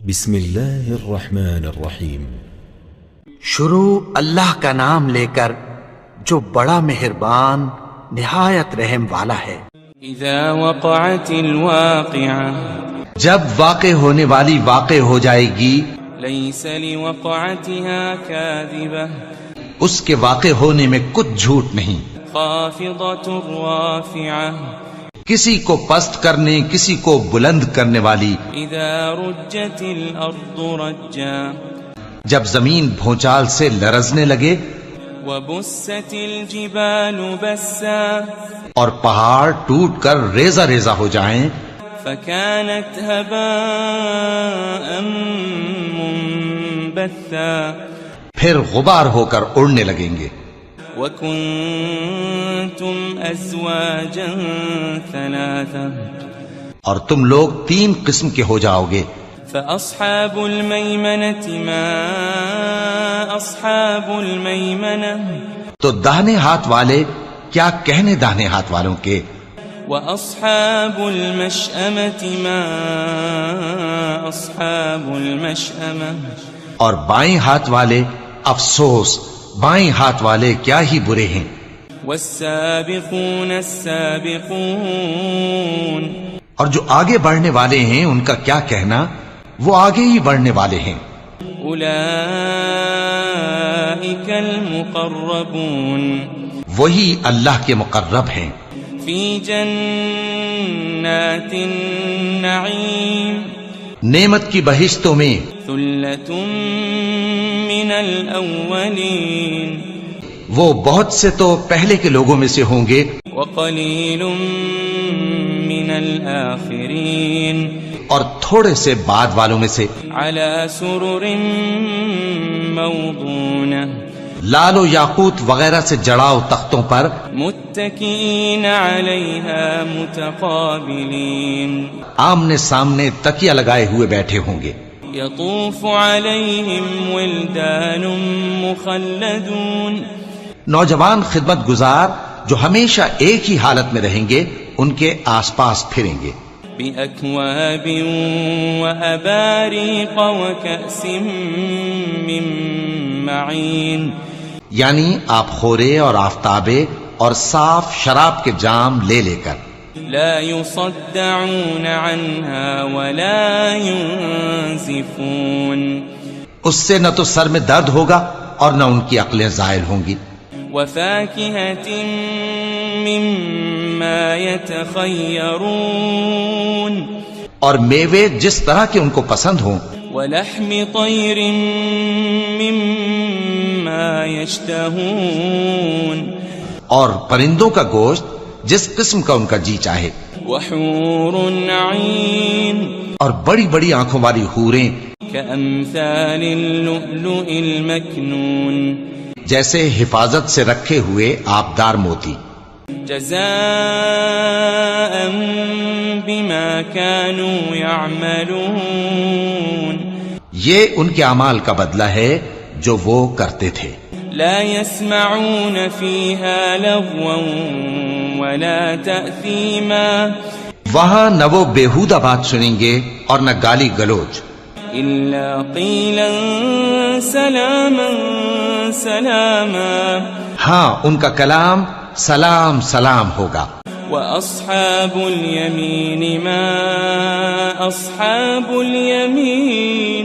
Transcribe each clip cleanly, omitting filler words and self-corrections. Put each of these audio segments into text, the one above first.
بسم اللہ الرحمن الرحیم۔ شروع اللہ کا نام لے کر جو بڑا مہربان نہایت رحم والا ہے۔ اذا وقعت الواقعہ، جب واقع ہونے والی واقع ہو جائے گی، لیس لوقعتها کاذبہ، اس کے واقع ہونے میں کچھ جھوٹ نہیں، خافضۃ رافعہ، کسی کو پست کرنے کسی کو بلند کرنے والی۔ اذا رجت الارض رجا، جب زمین بھونچال سے لرزنے لگے، وبست الجبال بسا، اور پہاڑ ٹوٹ کر ریزہ ریزہ ہو جائیں، فكانت هباء منبثا، پھر غبار ہو کر اڑنے لگیں گے۔ وكنتم ازواجا ثلاثا، اور تم لوگ 3 قسم کے ہو جاؤ گے۔ فأصحاب الميمنة ما أصحاب الميمنة، تو داہنے ہاتھ والے کیا کہنے داہنے ہاتھ والوں کے، وأصحاب المشأمة ما أصحاب المشأمة، اور بائیں ہاتھ والے افسوس بائیں ہاتھ والے کیا ہی برے ہیں۔ والسابقون السابقون، اور جو آگے بڑھنے والے ہیں ان کا کیا کہنا، وہ آگے ہی بڑھنے والے ہیں۔ أولئك المقربون، وہی اللہ کے مقرب ہیں، في جنات النعيم، نعمت کی بہشتوں میں۔ ثلة من الأولين، وہ بہت سے تو پہلے کے لوگوں میں سے ہوں گے، وقليل من الآخرين، اور تھوڑے سے بعد والوں میں سے۔ على سرر موضونة، لال و یاقوت وغیرہ سے جڑاؤ تختوں پر، متكئين عليها متقابلين، آمنے سامنے تکیہ لگائے ہوئے بیٹھے ہوں گے۔ يطوف عليهم ولدان مخلدون، نوجوان خدمت گزار جو ہمیشہ ایک ہی حالت میں رہیں گے ان کے آس پاس پھریں گے۔ بأكواب وأباريق وكأس من معين، یعنی آپ خورے اور آفتابے اور صاف شراب کے جام لے لے کر۔ لا يصدعون عنها ولا ينزفون، اس سے نہ تو سر میں درد ہوگا اور نہ ان کی عقلیں زائل ہوں گی۔ وفاكهة مما يتخيرون، اور میوے جس طرح کے ان کو پسند ہوں، ولحم طير مما يشتهون، اور پرندوں کا گوشت جس قسم کا ان کا جی چاہے، وحور عين، اور بڑی بڑی آنکھوں والی حوریں كأمثال اللؤلؤ المكنون، جیسے حفاظت سے رکھے ہوئے آبدار موتی۔ جزاء بما كانوا يعملون، یہ ان کے اعمال کا بدلہ ہے جو وہ کرتے تھے۔ لا يسمعون فيها لغوا ولا تأثيما، وہاں نہ وہ بیہودہ بات سنیں گے اور نہ گالی گلوچ، إلا قيلا سلاما سلاما، ہاں ان کا کلام سلام سلام ہوگا۔ وأصحاب اليمين ما أصحاب اليمين،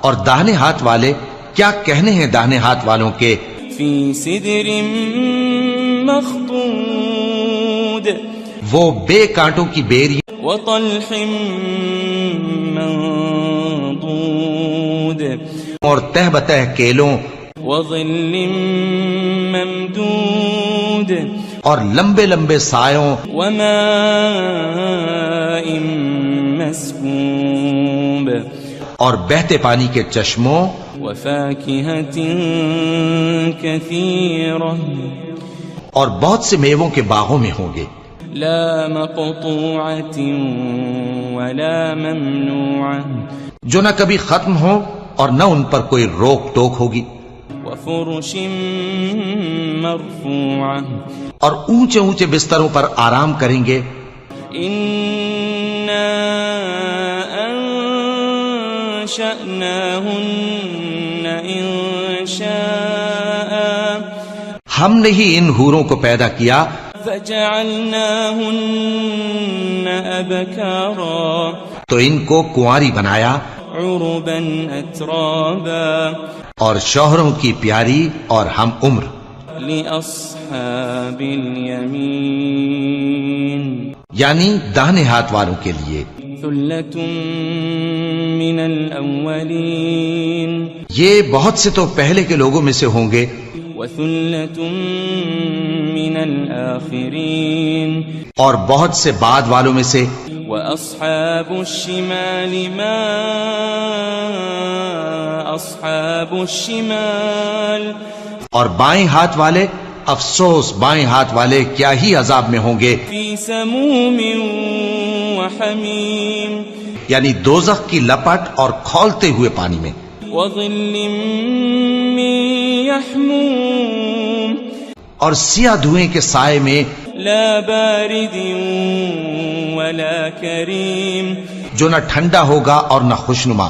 اور داہنے ہاتھ والے کیا کہنے ہیں داہنے ہاتھ والوں کے، في سدر مخضود، وہ بے کانٹوں کی بیری وطلح منضود، اور تہ بتہ کیلوں وظل ممدود، اور لمبے لمبے سایوں وماء مسكوب، اور بہتے پانی کے چشموں، وفاكهة كثيرة، اور بہت سے میووں کے باغوں میں ہوں گے، لا مقطوعة ولا ممنوعة، جو نہ کبھی ختم ہو اور نہ ان پر کوئی روک ٹوک ہوگی، وفرش مرفوعة، اور اونچے اونچے بستروں پر آرام کریں گے۔ أنشأناهن إنشاء ہم نے ہی ان حوروں کو پیدا کیا فجعلناهن أبكارا تو ان کو کنواری بنایا عربا أترابا اور شوہروں کی پیاری اور ہم عمر لأصحاب اليمين یعنی داہنے ہاتھ والوں کے لیے ثلة من الأولين یہ بہت سے تو پہلے کے لوگوں میں سے ہوں گے وثلة من الآخرين اور بہت سے بعد والوں میں سے وأصحاب الشمال ما أصحاب الشمال اور بائیں ہاتھ والے افسوس بائیں ہاتھ والے کیا ہی عذاب میں ہوں گے في سموم وحميم یعنی دوزخ کی لپٹ اور کھولتے ہوئے پانی میں وظل من يحموم اور سیاہ دھوئیں کے سائے میں لا بارد ولا كريم جو نہ ٹھنڈا ہوگا اور نہ خوشنما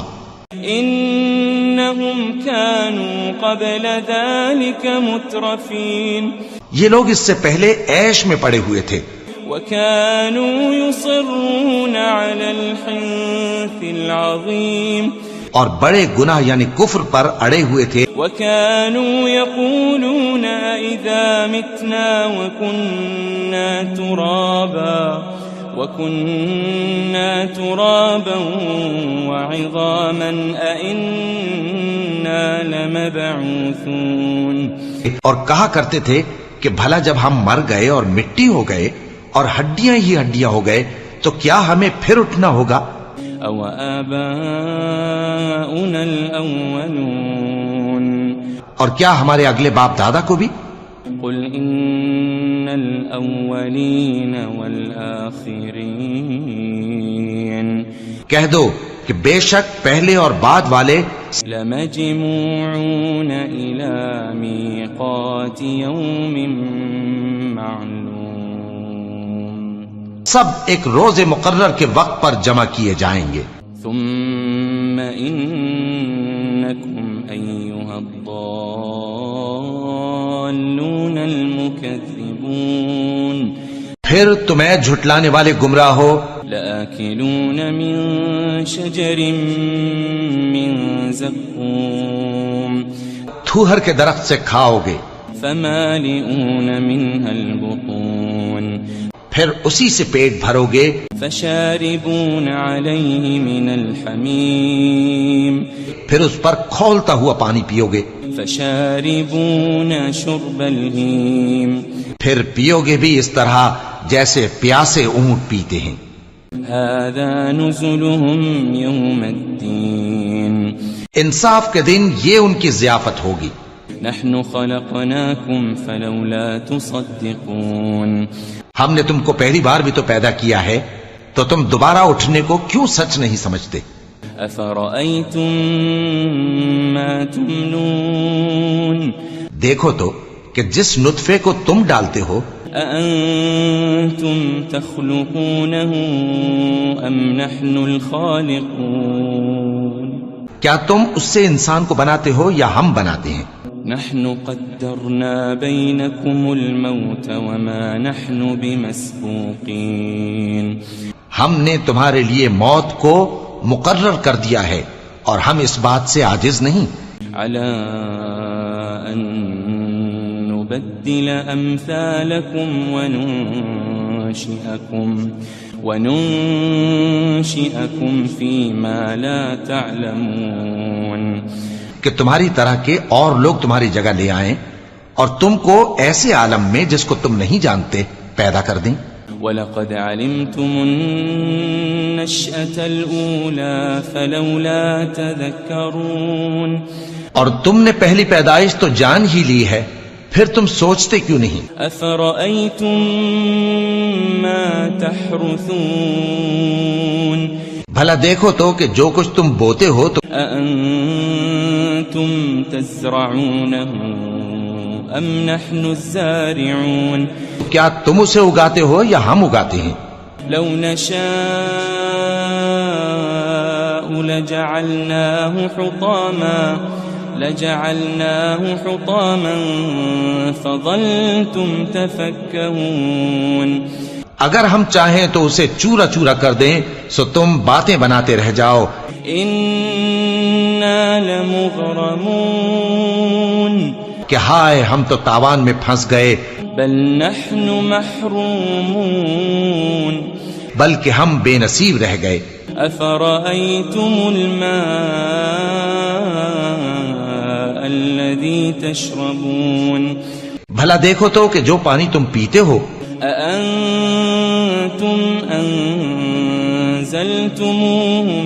إنهم كانوا قبل ذلك مترفين یہ لوگ اس سے پہلے عیش میں پڑے ہوئے تھے وكانوا يصرون على الحنث العظيم اور بڑے گناہ یعنی کفر پر اڑے ہوئے تھے وكانوا يقولون إذا متنا وكنا ترابا وعظاما أئنا لمبعوثون اور کہا کرتے تھے کہ بھلا جب ہم مر گئے اور مٹی ہو گئے اور ہڈیاں ہی ہڈیاں ہو گئے تو کیا ہمیں پھر اٹھنا ہوگا أو آباؤنا الأولون اور کیا ہمارے اگلے باپ دادا کو بھی قل إن الأولين والآخرين کہہ دو کہ بے شک پہلے اور بعد والے لمجموعون إلى ميقات يوم معلوم سب ایک روز مقرر کے وقت پر جمع کیے جائیں گے ثم إنكم أيها الضالون المكذبون پھر تمہیں جھٹلانے والے گمراہ ہو لآكلون من شجر من زقوم تھوہر کے درخت سے کھاؤ گے فمالئون منها البطون پھر اسی سے پیٹ بھرو گے فشاربون عليه من الحميم پھر اس پر کھولتا ہوا پانی پیو گے فشاربون شرب الهيم پھر پیو گے بھی اس طرح جیسے پیاسے اونٹ پیتے ہیں هذا نزلهم يوم الدين انصاف کے دن یہ ان کی ضیافت ہوگی نحن خلقناكم فلولا تصدقون ہم نے تم کو پہلی بار بھی تو پیدا کیا ہے تو تم دوبارہ اٹھنے کو کیوں سچ نہیں سمجھتے أفرأيتم ما تمنون دیکھو تو کہ جس نطفے کو تم ڈالتے ہو أأنتم تخلقونه أم نحن الخالقون کیا تم اس سے انسان کو بناتے ہو یا ہم بناتے ہیں نحن قدرنا بينكم الموت وما نحن بمسبوقين ہم نے تمہارے لیے موت کو مقرر کر دیا ہے اور ہم اس بات سے عاجز نہیں على أن نبدل أمثالكم وننشئكم فيما لا تعلمون کہ تمہاری طرح کے اور لوگ تمہاری جگہ لے آئیں اور تم کو ایسے عالم میں جس کو تم نہیں جانتے پیدا کر دیں وَلَقَدْ عَلِمْتُمُ النَّشْأَةَ الْأُولَى فَلَوْلَا تَذَكَّرُونَ اور تم نے پہلی پیدائش تو جان ہی لی ہے پھر تم سوچتے کیوں نہیں أَفَرَأَيْتُم مَّا تَحْرُثُونَ بھلا دیکھو تو کہ جو کچھ تم بوتے ہو تو أَأَنتُمْ تَزْرَعُونَهُ أَمْ نَحْنُ الزَّارِعُونَ کیا تم اسے اگاتے ہو یا ہم اگاتے ہیں لو نشاء لجعلناه حطاما فظلتم تفكهون اگر ہم چاہیں تو اسے چورا چورا کر دیں سو تم باتیں بناتے رہ جاؤ. إنا لمغرمون کہ ہائے ہم تو تاوان میں پھنس گئے. بل نحن محرومون بلکہ ہم بے نصیب رہ گئے. أفرأيتم الماء الذي تشربون بھلا دیکھو تو کہ جو پانی تم پیتے ہو أأنتم أنزلتموه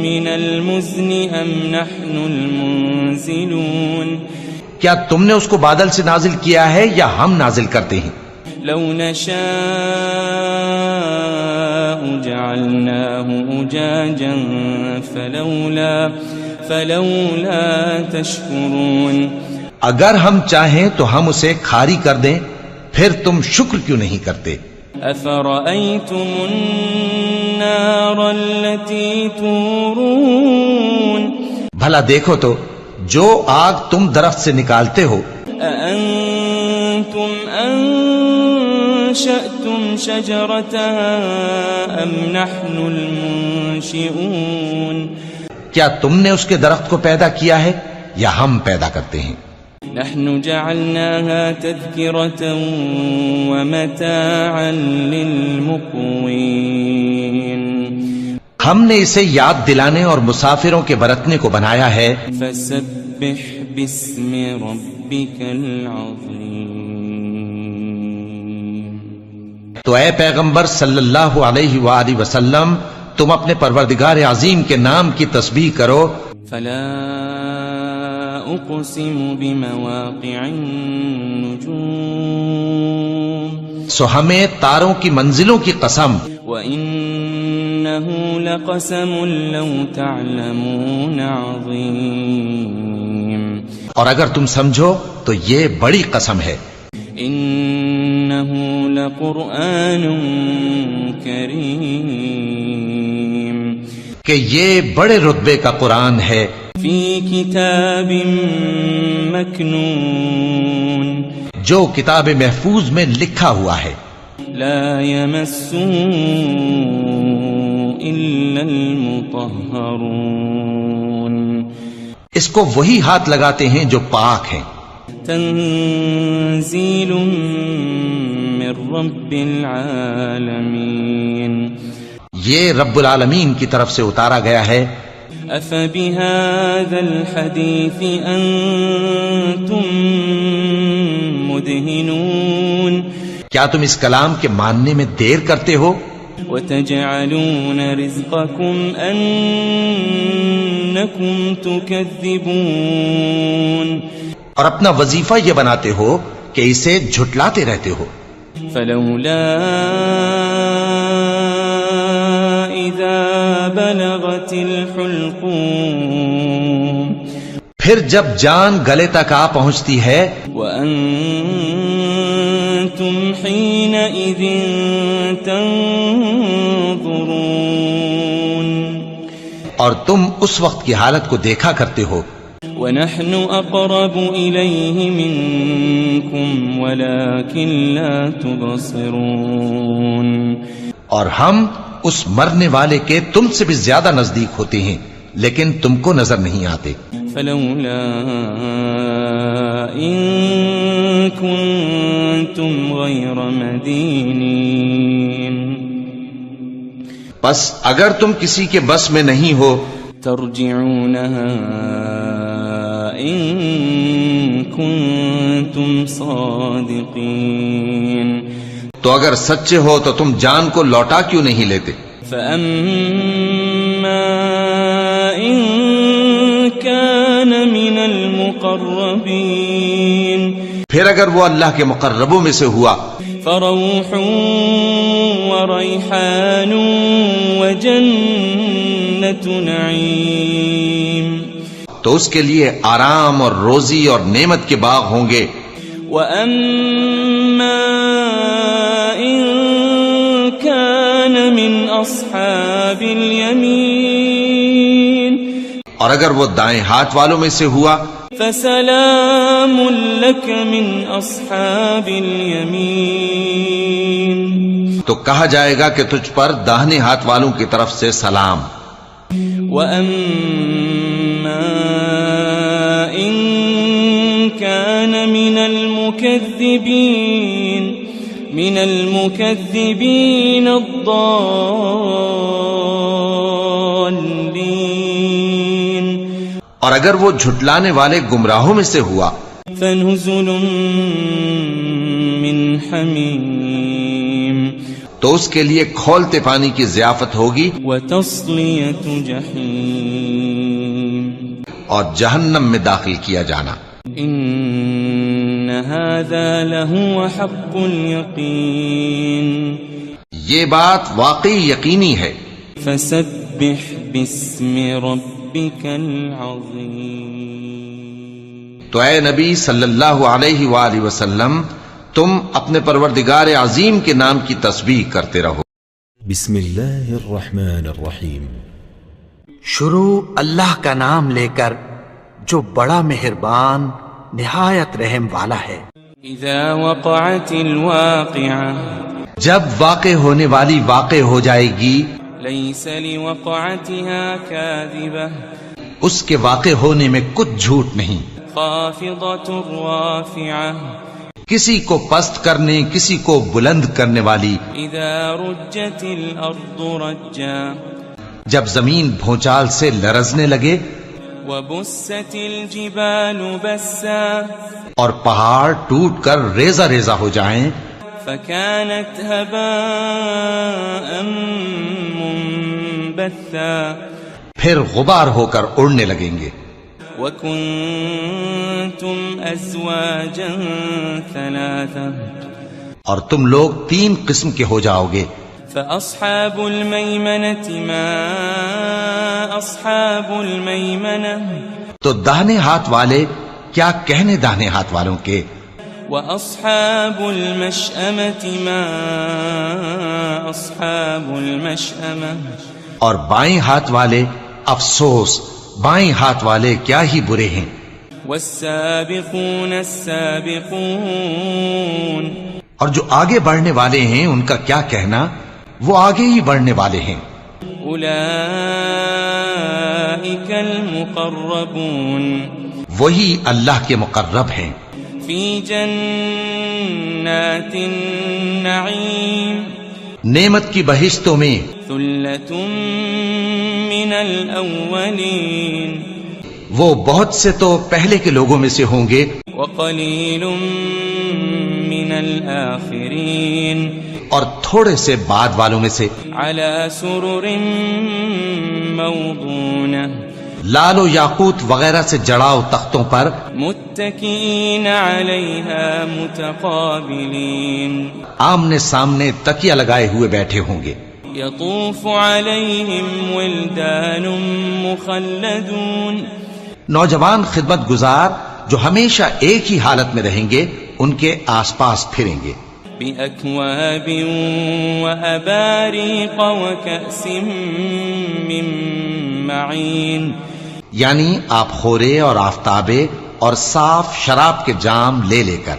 من المزن أم نحن المنزلون کیا تم نے اس کو بادل سے نازل کیا ہے یا ہم نازل کرتے ہیں؟ لو نشاء جعلناه أجاجا فلولا تشكرون اگر ہم چاہیں تو ہم اسے کھاری کر دیں پھر تم شکر کیوں نہیں کرتے؟ أفرأيتم النار التي تورون بھلا دیکھو تو جو آگ تم درخت سے نکالتے ہو أأنتم أنشأتم شجرتها أم نحن المنشئون کیا تم نے اس کے درخت کو پیدا کیا ہے یا ہم پیدا کرتے ہیں؟ نحن جعلناها تذكرة ومتاعا للمقوين ہم نے اسے یاد دلانے اور مسافروں کے برتنے کو بنایا ہے. فسبح باسم ربك العظيم تو اے پیغمبر صلی اللہ علیہ وآلہ وسلم تم اپنے پروردگار عظیم کے نام کی تسبیح کرو. فلا أقسم بمواقع النجوم سو ہمیں تاروں کی منزلوں کی قسم. وإنه لقسم لو تعلمون عظيم اور اگر تم سمجھو تو یہ بڑی قسم ہے. إنه لقرآن كريم کہ یہ بڑے رتبے کا قرآن ہے. في كتاب مكنون جو کتاب محفوظ میں لکھا ہوا ہے. لا يمسه إلا المطهرون اس کو وہی ہاتھ لگاتے ہیں جو پاک ہیں. تنزيل من رب العالمين یہ رب العالمین کی طرف سے اتارا گیا ہے. أفبهذا الحديث أنتم مدهنون کیا تم اس کلام کے ماننے میں دیر کرتے ہو؟ وتجعلون رزقكم أنكم تكذبون اور اپنا وظیفہ یہ بناتے ہو کہ اسے جھٹلاتے رہتے ہو. فلولا إذا بلغت الحلقوم پھر جب جان گلے تک آ پہنچتی ہے وأنتم حينئذ تنظرون اور تم اس وقت کی حالت کو دیکھا کرتے ہو. ونحن أقرب إليه منكم ولكن لا تبصرون اور ہم اس مرنے والے کے تم سے بھی زیادہ نزدیک ہوتے ہیں لیکن تم کو نظر نہیں آتے. فلولا إن كنتم غير مدينين بس اگر تم کسی کے بس میں نہیں ہو ترجعونها إن كنتم صادقين تو اگر سچے ہو تو تم جان کو لوٹا کیوں نہیں لیتے؟ فأما إن كان من المقربين پھر اگر وہ اللہ کے مقربوں میں سے ہوا فروح وريحان وجنة نعيم تو اس کے لیے آرام اور روزی اور نعمت کے باغ ہوں گے. وأما إن كان من أصحاب اليمين اور اگر وہ دائیں ہاتھ والوں میں سے ہوا فسلام لك من اصحاب الیمین، تو کہا جائے گا کہ تجھ پر داہنے ہاتھ والوں کی طرف سے سلام. وَأَمَّا إِن كَانَ مِنَ الْمُكَذِّبِينَ الضَّالِّينَ، اور اگر وہ جھٹلانے والے گمراہوں میں سے ہوا فَنُزُلٌ مِّنْ حَمِيمٍ، تو اس کے لیے کھولتے پانی کی ضیافت ہوگی وَتَصْلِيَةُ جَحِيمٍ، اور جہنم میں داخل کیا جانا. إِنَّ هَذَا لَهُوَ حَقُّ الْيَقِينِ، یہ بات واقعی یقینی ہے. فَسَبِّحْ بِاسْمِ رَبِّكَ الْعَظِيمِ، تو اے نبی صلی اللہ علیہ وآلہ وسلم تم اپنے پروردگار عظیم کے نام کی تسبیح کرتے رہو. بسم اللہ الرحمن الرحیم. شروع اللہ کا نام لے کر جو بڑا مہربان نہایت رحم والا ہے. اذا وقعت الواقعة جب واقع ہونے والی واقع ہو جائے گی ليس لوقعتها كاذبة اس کے واقع ہونے میں کچھ جھوٹ نہیں. خافضة رافعة کسی کو پست کرنے کسی کو بلند کرنے والی. اذا رجت الارض رجا جب زمین بھونچال سے لرزنے لگے وبست الجبال بسا اور پہاڑ ٹوٹ کر ریزہ ریزہ ہو جائیں فكانت هباء منبثا پھر غبار ہو کر اڑنے لگیں گے. وكنتم ازواجا ثلاثا اور تم لوگ 3 قسم کے ہو جاؤ گے. فأصحاب الميمنة ما أصحاب الميمنة تو داہنے ہاتھ والے کیا کہنے داہنے ہاتھ والوں کے. وأصحاب المشأمة ما أصحاب المشأمة اور بائیں ہاتھ والے افسوس بائیں ہاتھ والے کیا ہی برے ہیں. والسابقون السابقون اور جو آگے بڑھنے والے ہیں ان کا کیا کہنا وہ آگے ہی بڑھنے والے ہیں. أولئك المقربون وہی اللہ کے مقرب ہیں. في جنات النعيم نعمت کی بہشتوں میں. ثلة من الأولين وہ بہت سے تو پہلے کے لوگوں میں سے ہوں گے وقليل من الآخرين اور تھوڑے سے بعد والوں میں سے. على سرر موضونة لال و یاقوت وغیرہ سے جڑاؤ تختوں پر متكئين عليها متقابلين آمنے سامنے تکیہ لگائے ہوئے بیٹھے ہوں گے. يطوف عليهم ولدان مخلدون نوجوان خدمت گزار جو ہمیشہ ایک ہی حالت میں رہیں گے ان کے آس پاس پھریں گے. بأكواب وأباريق وكأس من معين یعنی آپ خورے اور آفتابے اور صاف شراب کے جام لے لے کر.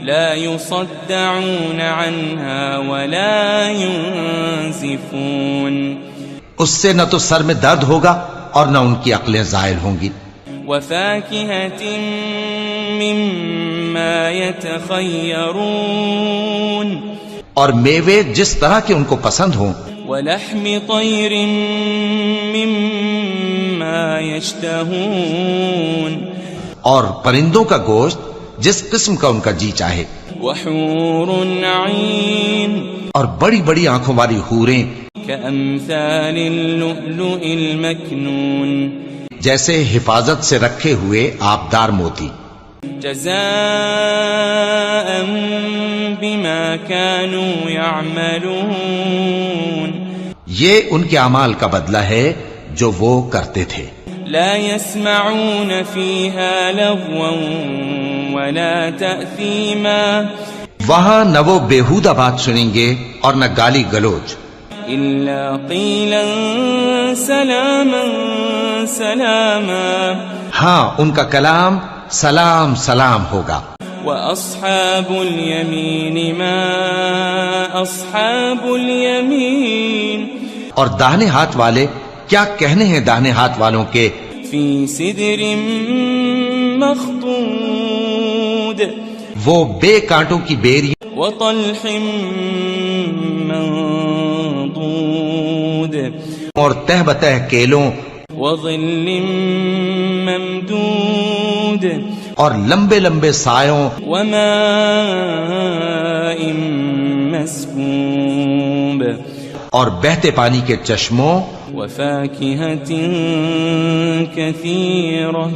لا يصدعون عنها ولا ينزفون اس سے نہ تو سر میں درد ہوگا اور نہ ان کی عقلیں زائل ہوں گی. وفاكهة مما يتخيرون اور میوے جس طرح کے ان کو پسند ہوں. ولحم طير مما يشتهون اور پرندوں کا گوشت جس قسم کا ان کا جی چاہے. وحور عين اور بڑی بڑی آنکھوں والی حوریں كأمثال اللؤلؤ المكنون جیسے حفاظت سے رکھے ہوئے آبدار موتی. جزاء بما كانوا يعملون یہ ان کے اعمال کا بدلہ ہے جو وہ کرتے تھے. لا يسمعون فيها لغوا ولا تأثيما وہاں نہ وہ بیہودہ بات سنیں گے اور نہ گالی گلوچ. إلا قيلا سلاما سلاما ہاں ان کا کلام سلام سلام ہوگا. وأصحاب اليمين ما أصحاب اليمين اور داہنے ہاتھ والے کیا کہنے ہیں داہنے ہاتھ والوں کے. في سدر مخضود وہ بے کانٹوں کی بیری وطلح منضود اور تہ بتہ کیلوں وظل ممدود اور لمبے لمبے سایوں وماء مسكوب اور بہتے پانی کے چشموں وفاكهة كثيرة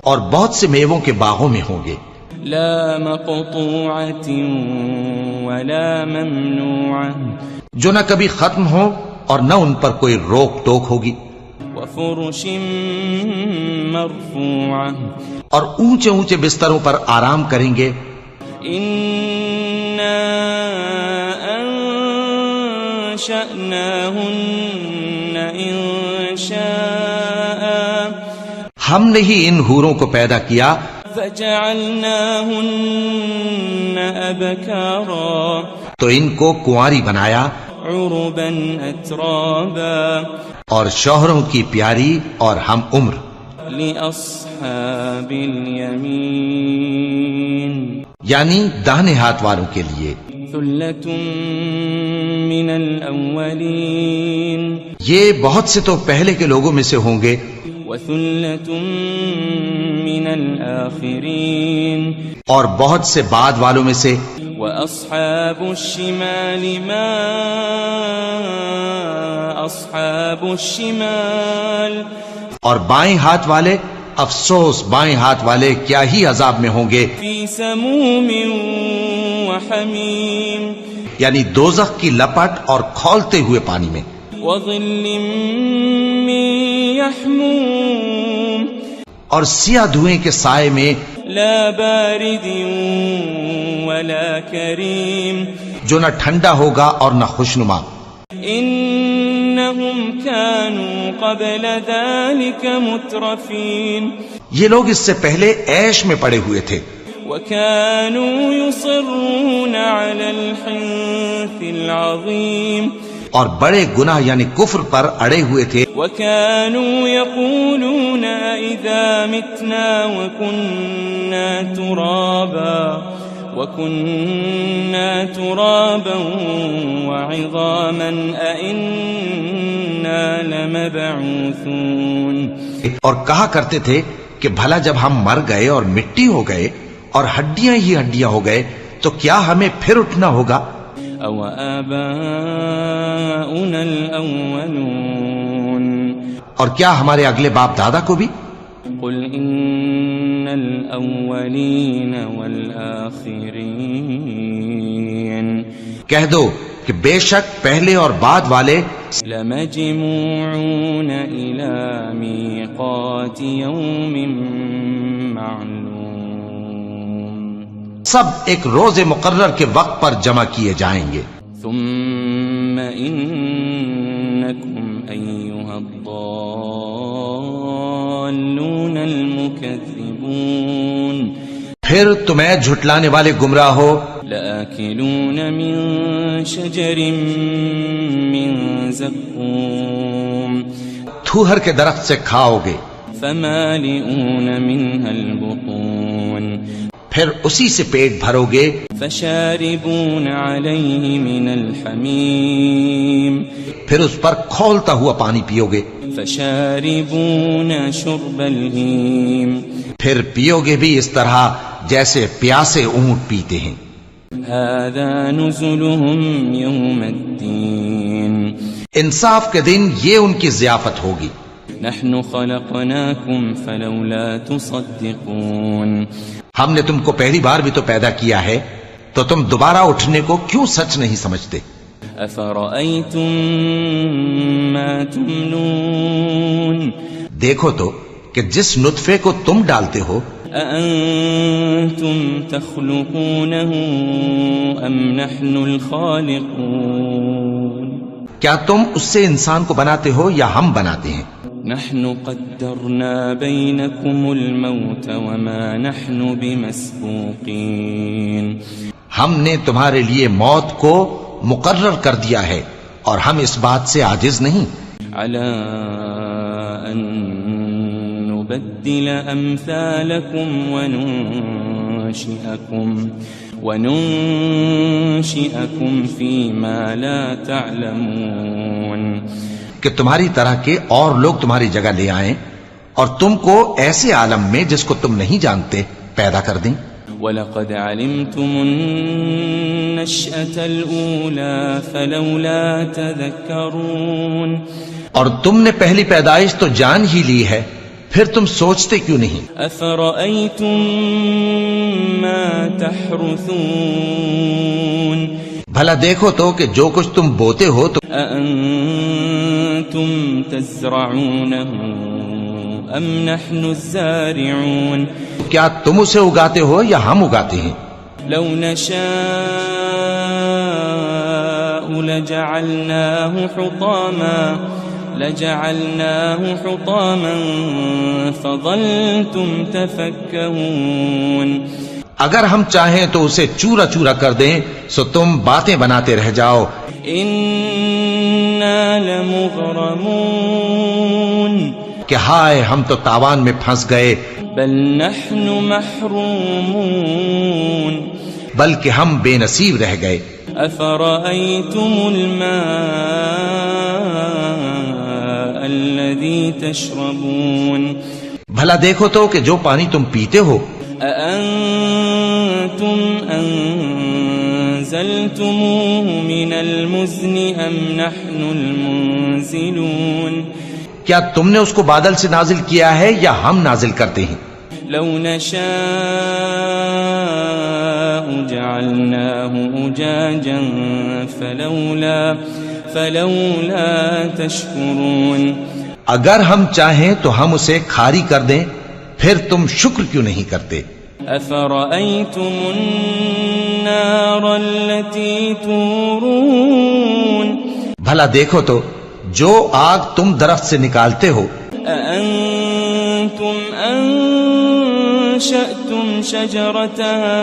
اور بہت سے میووں کے باغوں میں ہوں گے. لا مقطوعة ولا ممنوعة جو نہ کبھی ختم ہو اور نہ ان پر کوئی روک ٹوک ہوگی. وفرش مرفوعة اور اونچے اونچے بستروں پر آرام کریں گے. إنا أنشأناهن إنشاء ہم نے ہی ان حوروں کو پیدا کیا فجعلناهن أبكارا تو ان کو کنواری بنایا عربا أترابا اور شوہروں کی پیاری اور ہم عمر. لأصحاب اليمين یعنی داہنے ہاتھ والوں کے لیے. ثلة من الأولين یہ بہت سے تو پہلے کے لوگوں میں سے ہوں گے وثلة من الآخرين اور بہت سے بعد والوں میں سے. وأصحاب الشمال ما أصحاب الشمال اور بائیں ہاتھ والے افسوس بائیں ہاتھ والے کیا ہی عذاب میں ہوں گے. في سموم وحميم یعنی دوزخ کی لپٹ اور کھولتے ہوئے پانی میں. وظل من يحموم اور سیاہ دھوئیں کے سائے میں لا بارد ولا كريم جو نہ ٹھنڈا ہوگا اور نہ خوشنما. إنهم كانوا قبل ذلك مترفين یہ لوگ اس سے پہلے عیش میں پڑے ہوئے تھے وكانوا يصرون على الحنث العظيم اور بڑے گناہ یعنی کفر پر اڑے ہوئے تھے. وكانوا يقولون إذا متنا وكنا ترابا وعظاما أئنا لمبعوثون اور کہا کرتے تھے کہ بھلا جب ہم مر گئے اور مٹی ہو گئے اور ہڈیاں ہی ہڈیاں ہو گئے تو کیا ہمیں پھر اٹھنا ہوگا. أو آباؤنا الأولون اور کیا ہمارے اگلے باپ دادا کو بھی. قل إن الأولين والآخرين کہہ دو کہ بے شک پہلے اور بعد والے لمجموعون إلى ميقات يوم معلوم سب ایک روز مقرر کے وقت پر جمع کیے جائیں گے. ثم إنكم أيها الضالون المكذبون پھر تمہیں جھٹلانے والے گمراہ ہو لآكلون من شجر من زقوم تھوہر کے درخت سے کھاؤ گے فمالئون منها البطون پھر اسی سے پیٹ بھرو گے فشاربون عليه من الحميم پھر اس پر کھولتا ہوا پانی پیو گے فشاربون شرب الهيم پھر پیو گے بھی اس طرح جیسے پیاسے اونٹ پیتے ہیں. هذا نزلهم يوم الدين انصاف کے دن یہ ان کی ضیافت ہوگی. نحن خلقناكم فلولا تصدقون ہم نے تم کو پہلی بار بھی تو پیدا کیا ہے تو تم دوبارہ اٹھنے کو کیوں سچ نہیں سمجھتے. أفرأيتم ما تمنون دیکھو تو کہ جس نطفے کو تم ڈالتے ہو أأنتم تخلقونه أم نحن الخالقون کیا تم اس سے انسان کو بناتے ہو یا ہم بناتے ہیں؟ نحن قدرنا بينكم الموت وما نحن بمسبوقين ہم نے تمہارے لیے موت کو مقرر کر دیا ہے اور ہم اس بات سے عاجز نہیں على أن نبدل أمثالكم وننشئكم فيما لا تعلمون کہ تمہاری طرح کے اور لوگ تمہاری جگہ لے آئیں اور تم کو ایسے عالم میں جس کو تم نہیں جانتے پیدا کر دیں. وَلَقَدْ عَلِمْتُمُ النَّشْأَةَ الْأُولَى فَلَوْلَا تَذَكَّرُونَ اور تم نے پہلی پیدائش تو جان ہی لی ہے، پھر تم سوچتے کیوں نہیں؟ أَفَرَأَيْتُم مَّا تَحْرُثُونَ بھلا دیکھو تو کہ جو کچھ تم بوتے ہو تو أَأَنتُمْ تَزْرَعُونَهُ أَمْ نَحْنُ الزَّارِعُونَ کیا تم اسے اگاتے ہو یا ہم اگاتے ہیں؟ لو نشاء لجعلناه حطاما فظلتم تفكهون اگر ہم چاہیں تو اسے چورا چورا کر دیں سو تم باتیں بناتے رہ جاؤ. إنا لمغرمون کہ ہائے ہم تو تاوان میں پھنس گئے، بل نحن محرومون بلکہ ہم بے نصیب رہ گئے. أفرأيتم الماء الذي تشربون بھلا دیکھو تو کہ جو پانی تم پیتے ہو أأنتم أنزلتموه من المزن أم نحن المنزلون کیا تم نے اس کو بادل سے نازل کیا ہے یا ہم نازل کرتے ہیں؟ لو نشاء جعلناه أجاجا فلولا تشكرون اگر ہم چاہیں تو ہم اسے کھاری کر دیں، پھر تم شکر کیوں نہیں کرتے؟ أفرأيتم النار التي تورون بھلا دیکھو تو جو آگ تم درخت سے نکالتے ہو أأنتم أنشأتم شجرتها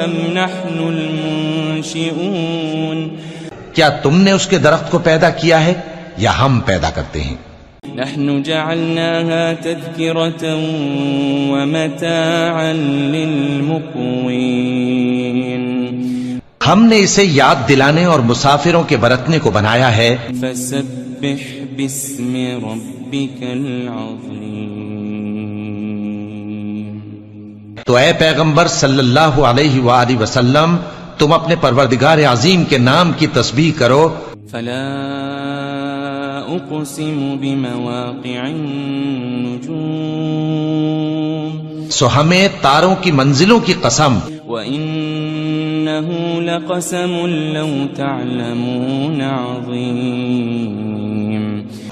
أم نحن المنشئون کیا تم نے اس کے درخت کو پیدا کیا ہے یا ہم پیدا کرتے ہیں؟ نحن جعلناها تذكرة ومتاعا للمقوين ہم نے اسے یاد دلانے اور مسافروں کے برتنے کو بنایا ہے. فسبح باسم ربك العظيم تو اے پیغمبر صلی اللہ علیہ وآلہ وسلم تم اپنے پروردگار عظیم کے نام کی تسبیح کرو. فلا أقسم بمواقع النجوم سو ہمیں تاروں کی منزلوں کی قسم، وإنه لقسم لو تعلمون عظيم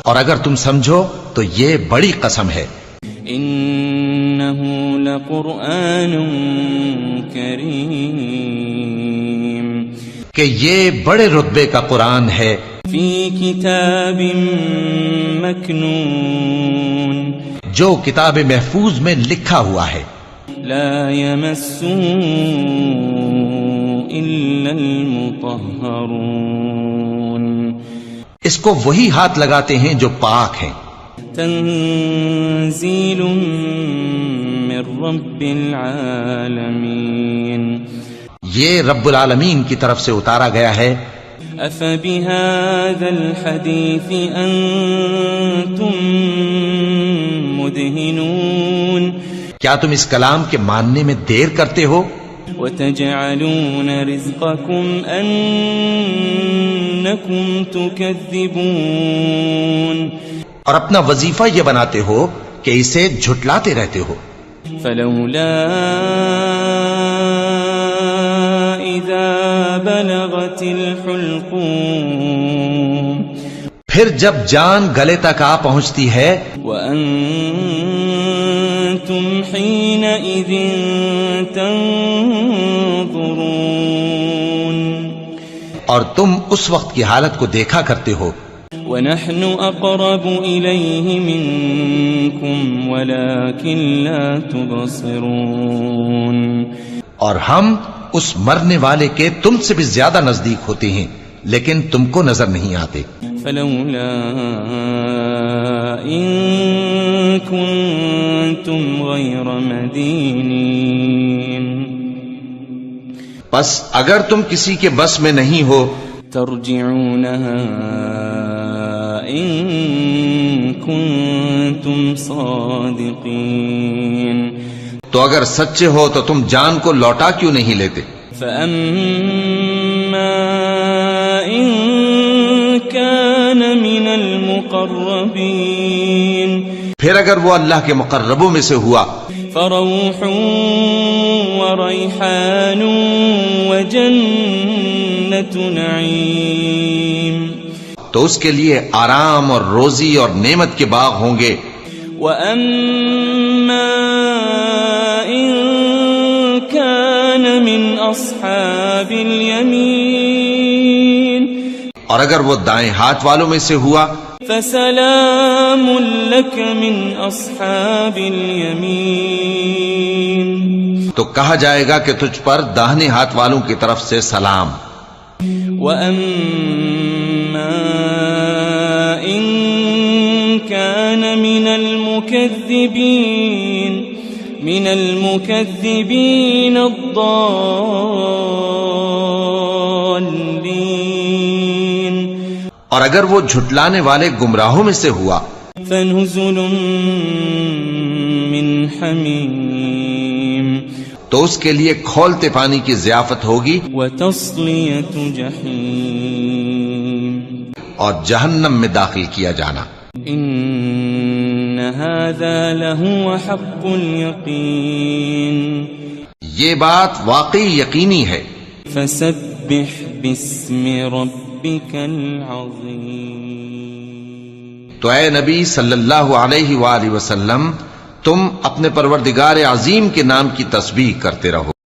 اور اگر تم سمجھو تو یہ بڑی قسم ہے. إنه لقرآن كريم کہ یہ بڑے رتبے کا قرآن ہے. في كتاب مكنون جو کتاب محفوظ میں لکھا ہوا ہے. لا يمسه إلا المطهرون اس کو وہی ہاتھ لگاتے ہیں جو پاک ہیں. تنزيل من رب العالمين یہ رب العالمین کی طرف سے اتارا گیا ہے. أفبهذا الحديث أنتم مدهنون کیا تم اس کلام کے ماننے میں دیر کرتے ہو؟ وتجعلون رزقكم أنكم تكذبون اور اپنا وظیفہ یہ بناتے ہو کہ اسے جھٹلاتے رہتے ہو. فلولا إذا بلغت الحلقوم پھر جب جان گلے تک آ پہنچتی ہے وأنتم حينئذ تنظرون اور تم اس وقت کی حالت کو دیکھا کرتے ہو ونحن أقرب إليه منكم ولكن لا تبصرون اور ہم اس مرنے والے کے تم سے بھی زیادہ نزدیک ہوتے ہیں لیکن تم کو نظر نہیں آتے فلولا إن كنتم غير مدينين پس اگر تم کسی کے بس میں نہیں ہو ترجعونها إن كنتم صادقين تو اگر سچے ہو تو تم جان کو لوٹا کیوں نہیں لیتے فأما إن كان من المقربين پھر اگر وہ اللہ کے مقربوں میں سے ہوا فروح وريحان وجنة نعيم تو اس کے لیے آرام اور روزی اور نعمت کے باغ ہوں گے وأما إن كان من أصحاب اليمين اور اگر وہ دائیں ہاتھ والوں میں سے ہوا فسلام لك من أصحاب اليمين تو کہا جائے گا کہ تجھ پر داہنے ہاتھ والوں کی طرف سے سلام وأما إن كان من المكذبين الضالين اور اگر وہ جھٹلانے والے گمراہوں میں سے ہوا فنزل من حمیم تو اس کے لیے کھولتے پانی کی ضیافت ہوگی وتصلیۃ جحیم اور جہنم میں داخل کیا جانا ان هذا لهو حق اليقین یہ بات واقعی یقینی ہے فسبح باسم ربك العظیم تو اے نبی صلی اللہ علیہ وآلہ وسلم تم اپنے پروردگار عظیم کے نام کی تسبیح کرتے رہو